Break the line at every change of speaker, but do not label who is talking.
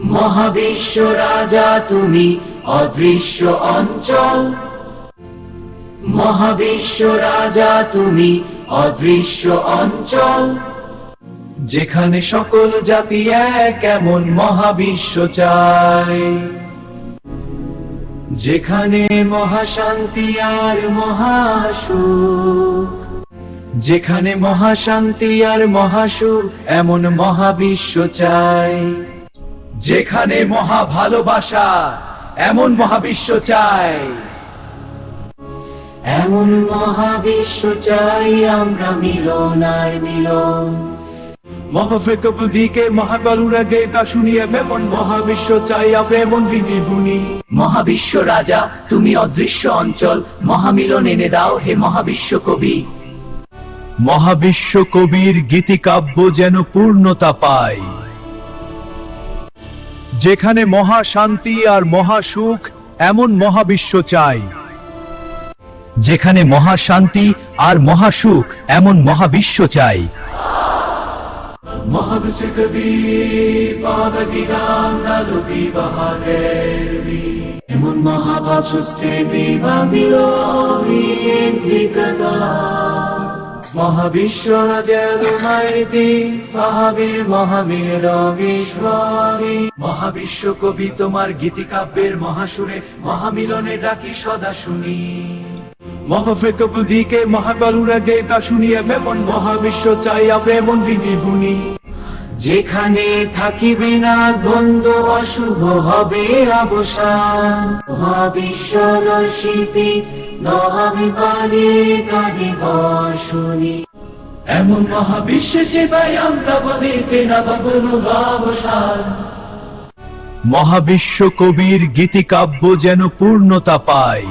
মহাবিশ্ব রাজা তুমি অদৃশ্য অঞ্চল, মহাবিশ্ব রাজা তুমি অদৃশ্য অঞ্চল।
যেখানে সকল জাতি এক এমন মহাবিশ্ব চাই, যেখানে মহাশান্তি আর মহাসুখ, যেখানে মহাশান্তি আর মহাসুখ এমন মহাবিশ্ব চাই। যেখানে মহা ভালোবাসা এমন মহাবিশ্ব চাই।
এমন মহাবিশ্ব চাই আমরা, মিলন আর মিলন।
মহাফেকবুদিকে মহাকালুরা গেতা শুনিয়ে এমন মহাবিশ্ব চাই আমরা, এমন বিধি গুণী।
মহাবিশ্ব রাজা তুমি অদৃশ্য অঞ্চল, মহামিলন এনে দাও হে মহাবিশ্ব কবি।
মহাবিশ্ব কবির গীতিকাব্য যেন পূর্ণতা পায়, যেখানে মহাশান্তি আর মহাসুখ এমন মহাবিশ্ব চাই। যেখানে মহাশান্তি আর মহাসুখ এমন মহাবিশ্ব চাই। মহাবিশ্ব কবি পাদগীতাম নালুবি বাহাদেবী,
এমন মহাভাব সৃষ্টি বিবাবিলোরি ইন্দ্রিকতা।
মহাবিশ্ব রাজের মাইতি সাহাবীর মহাবীর রগীশ্বরী। মহাবিশ্ব কবি তোমার গীতিকাব্যের মহাসুরে মহামিলনে ডাকি সদা শুনি। মহাফেকবুদিকে মহাকালুরা গেতা শুনিয়ে এমন মহাবিশ্ব চাই আমরা, এমন বিধি গুণী।
যেখানে থাকিবে না দ্বন্দ্ব, অশুভ হবে অবসান। মহাবিশ্ব রশিতি নহাবি পারে প্রাণী বসুনি।
এমন মহাবিশ্বে সেবাই আমরা বলিতে না বাবুল অবসান। মহাবিশ্ব কবির গীতিকাব্য যেন পূর্ণতা পায়।